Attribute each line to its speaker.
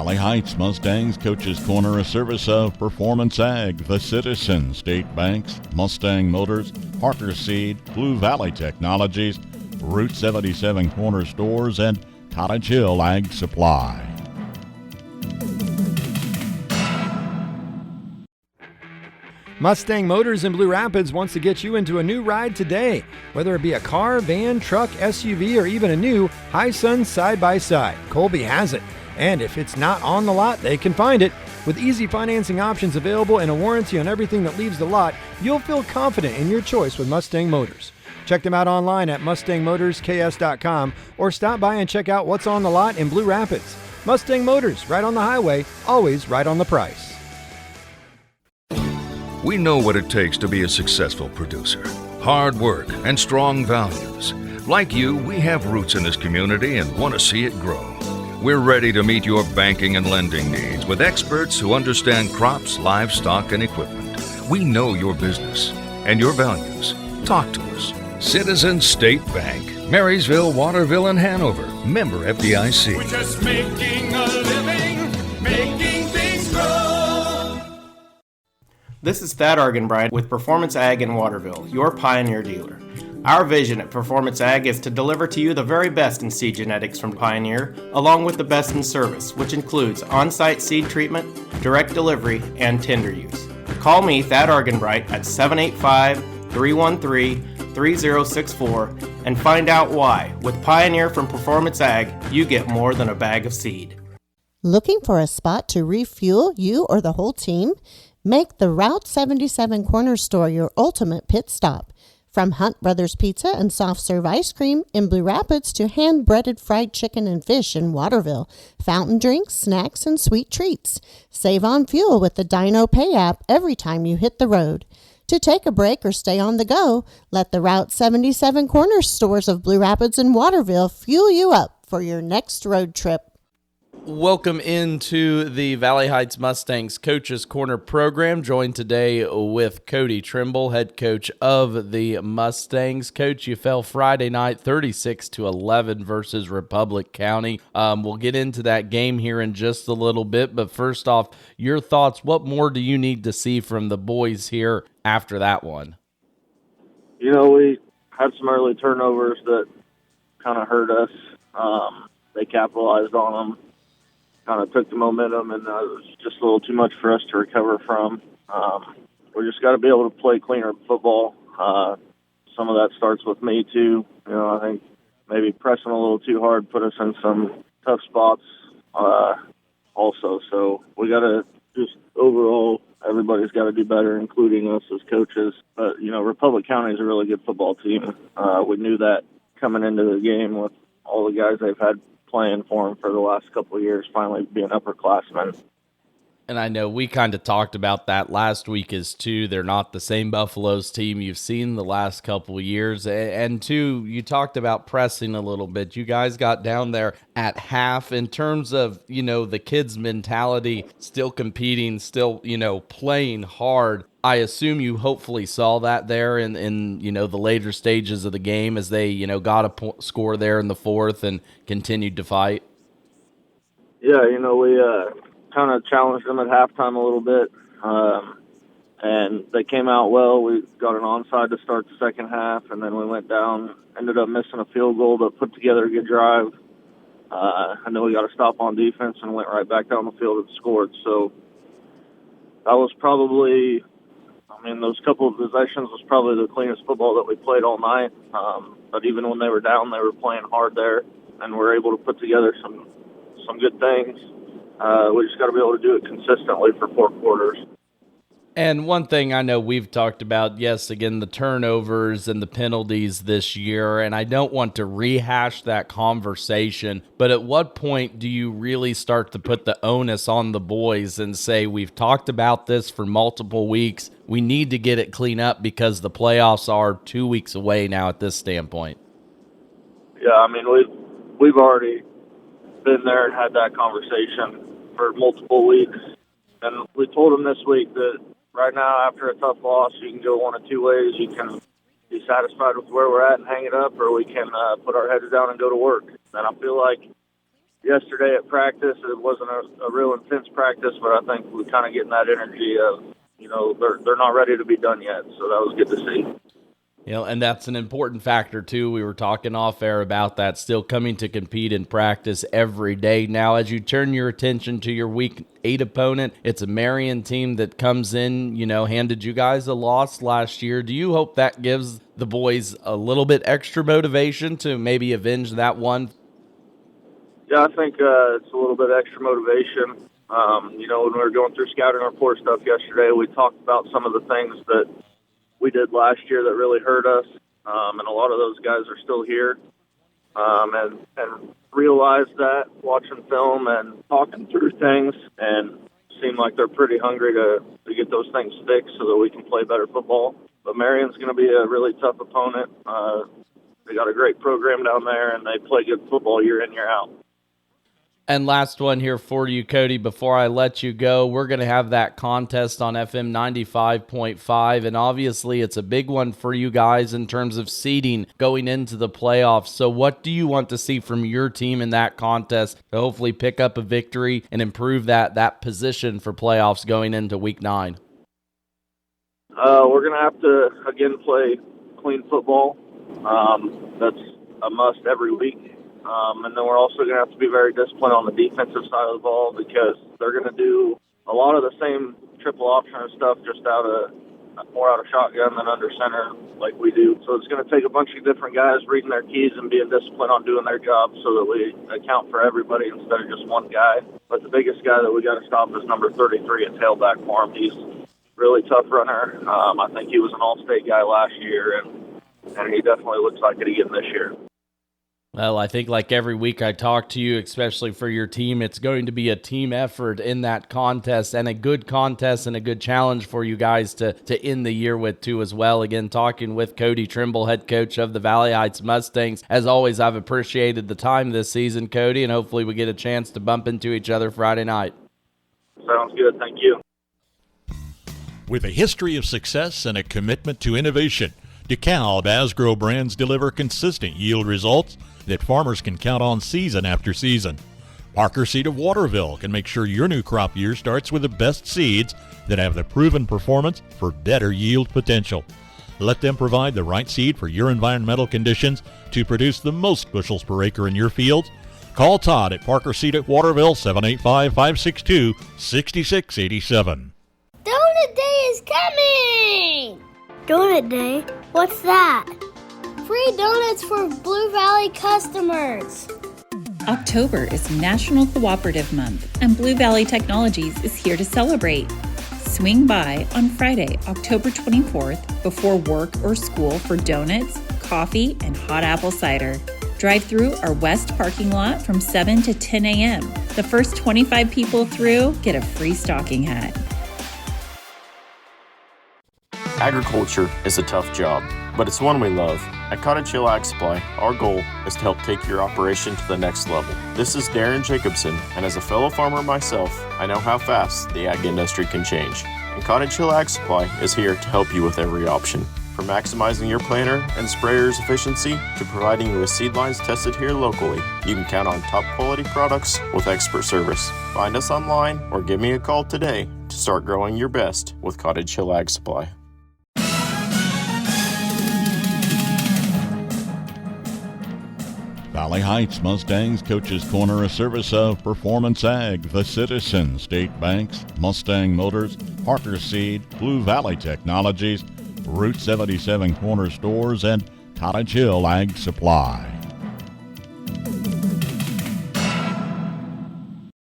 Speaker 1: Valley Heights Mustangs Coach's Corner, a service of Performance Ag, The Citizen, State Banks, Mustang Motors, Parker Seed, Blue Valley Technologies, Route 77 Corner Stores, and Cottage Hill Ag Supply.
Speaker 2: Mustang Motors in Blue Rapids wants to get you into a new ride today. Whether it be a car, van, truck, SUV, or even a new Hisun side-by-side, Colby has it. And if it's not on the lot, they can find it. With easy financing options available and a warranty on everything that leaves the lot, you'll feel confident in your choice with Mustang Motors. Check them out online at mustangmotorsks.com or stop by and check out what's on the lot in Blue Rapids. Mustang Motors, right on the highway, always right on the price.
Speaker 3: We know what it takes to be a successful producer. Hard work and strong values. Like you, we have roots in this community and want to see it grow. We're ready to meet your banking and lending needs with experts who understand crops, livestock, and equipment. We know your business and your values. Talk to us. Citizen State Bank, Marysville, Waterville, and Hanover. Member FDIC.
Speaker 4: We're just making a living, making things grow.
Speaker 5: This is Thad Argenbright with Performance Ag in Waterville, your Pioneer dealer. Our vision at Performance Ag is to deliver to you the very best in seed genetics from Pioneer, along with the best in service, which includes on-site seed treatment, direct delivery, and tender use. Call me, Thad Argenbright, at 785-313-3064 and find out why. With Pioneer from Performance Ag, you get more than a bag of seed.
Speaker 6: Looking for a spot to refuel you or the whole team? Make the Route 77 Corner Store your ultimate pit stop. From Hunt Brothers Pizza and soft serve ice cream in Blue Rapids to hand-breaded fried chicken and fish in Waterville, fountain drinks, snacks, and sweet treats. Save on fuel with the Dino Pay app every time you hit the road. To take a break or stay on the go, let the Route 77 Corner Stores of Blue Rapids and Waterville fuel you up for your next road trip.
Speaker 7: Welcome into the Valley Heights Mustangs Coach's Corner program, joined today with Cody Trimble, head coach of the Mustangs. Coach, you fell Friday night 36-11 versus Republic County. We'll get into that game here in just a little bit, but first off, your thoughts. What more do you need to see from the boys here after that one?
Speaker 8: You know, we had some early turnovers that kind of hurt us. They capitalized on them. Kind of took the momentum, and it was just a little too much for us to recover from. We just got to be able to play cleaner football. Some of that starts with me, too. You know, I think maybe pressing a little too hard put us in some tough spots also. So we got to just overall, everybody's got to do better, including us as coaches. But, you know, Republic County is a really good football team. We knew that coming into the game with all the guys they've had playing for them for the last couple of years, finally being upperclassmen.
Speaker 7: And I know we kind of talked about that last week as too. They're not the same Buffaloes team you've seen the last couple of years. And two, you talked about pressing a little bit. You guys got down there at half in terms of, you know, the kids' mentality, still competing, still, you know, playing hard. I assume you hopefully saw that there in you know, the later stages of the game as they, you know, got a score there in the fourth and continued to fight.
Speaker 8: Yeah, you know, we kind of challenged them at halftime a little bit, and they came out well. We got an onside to start the second half, and then we went down, ended up missing a field goal, but put together a good drive. And then we got a stop on defense and went right back down the field and scored. So that was probably, I mean, those couple of possessions was probably the cleanest football that we played all night. But even when they were down, they were playing hard there, and we're able to put together some good things. We just got to be able to do it consistently for 4 quarters.
Speaker 7: And one thing I know we've talked about, yes, again, the turnovers and the penalties this year, and I don't want to rehash that conversation, but at what point do you really start to put the onus on the boys and say, we've talked about this for multiple weeks, we need to get it clean up because the playoffs are 2 weeks away now at this standpoint?
Speaker 8: Yeah, I mean, we've already been there and had that conversation for multiple weeks. And we told them this week that right now, after a tough loss, you can go one of two ways. You can be satisfied with where we're at and hang it up, or we can put our heads down and go to work. And I feel like yesterday at practice. It wasn't a real intense practice, but I think we're kind of getting that energy of, they're not ready to be done yet. So that was good to see.
Speaker 7: And that's an important factor, too. We were talking off air about that, still coming to compete in practice every day. Now, as you turn your attention to your Week 8 opponent, it's a Marion team that comes in, handed you guys a loss last year. Do you hope that gives the boys a little bit extra motivation to maybe avenge that one?
Speaker 8: Yeah, I think it's a little bit extra motivation. When we were going through scouting report stuff yesterday, we talked about some of the things that we did last year that really hurt us, and a lot of those guys are still here, and realized that watching film and talking through things, and seem like they're pretty hungry to get those things fixed so that we can play better football. But Marion's going to be a really tough opponent. They got a great program down there, and they play good football year in, year out.
Speaker 7: And last one here for you, Cody, before I let you go, we're going to have that contest on FM 95.5, and obviously it's a big one for you guys in terms of seeding going into the playoffs. So what do you want to see from your team in that contest to hopefully pick up a victory and improve that position for playoffs going into Week 9?
Speaker 8: We're going to have to, again, play clean football. That's a must every week. And then we're also going to have to be very disciplined on the defensive side of the ball because they're going to do a lot of the same triple option and stuff just more out of shotgun than under center like we do. So it's going to take a bunch of different guys reading their keys and being disciplined on doing their job so that we account for everybody instead of just one guy. But the biggest guy that we got to stop is number 33 at tailback for him. He's a really tough runner. I think he was an all-state guy last year, and he definitely looks like it again this year.
Speaker 7: Well, I think like every week I talk to you, especially for your team, it's going to be a team effort in that contest and a good contest and a good challenge for you guys to end the year with too as well. Again, talking with Cody Trimble, head coach of the Valley Heights Mustangs. As always, I've appreciated the time this season, Cody, and hopefully we get a chance to bump into each other Friday night.
Speaker 8: Sounds good. Thank you.
Speaker 1: With a history of success and a commitment to innovation, DeKalb Asgrow brands deliver consistent yield results that farmers can count on season after season. Parker Seed of Waterville can make sure your new crop year starts with the best seeds that have the proven performance for better yield potential. Let them provide the right seed for your environmental conditions to produce the most bushels per acre in your fields. Call Todd at Parker Seed at Waterville, 785-562-6687.
Speaker 9: Donut Day is coming! Donut Day? What's that? Free donuts for Blue Valley customers.
Speaker 10: October is National Cooperative Month, and Blue Valley Technologies is here to celebrate. Swing by on Friday, October 24th, before work or school for donuts, coffee, and hot apple cider. Drive through our west parking lot from 7 to 10 a.m. The first 25 people through get a free stocking hat.
Speaker 11: Agriculture is a tough job, but it's one we love. At Cottage Hill Ag Supply, our goal is to help take your operation to the next level. This is Darren Jacobson, and as a fellow farmer myself, I know how fast the ag industry can change. And Cottage Hill Ag Supply is here to help you with every option. From maximizing your planter and sprayer's efficiency to providing you with seed lines tested here locally, you can count on top quality products with expert service. Find us online or give me a call today to start growing your best with Cottage Hill Ag Supply.
Speaker 1: Valley Heights Mustangs Coaches Corner, a service of Performance Ag, The Citizen, State Banks, Mustang Motors, Parker Seed, Blue Valley Technologies, Route 77 Corner Stores, and Cottage Hill Ag Supply.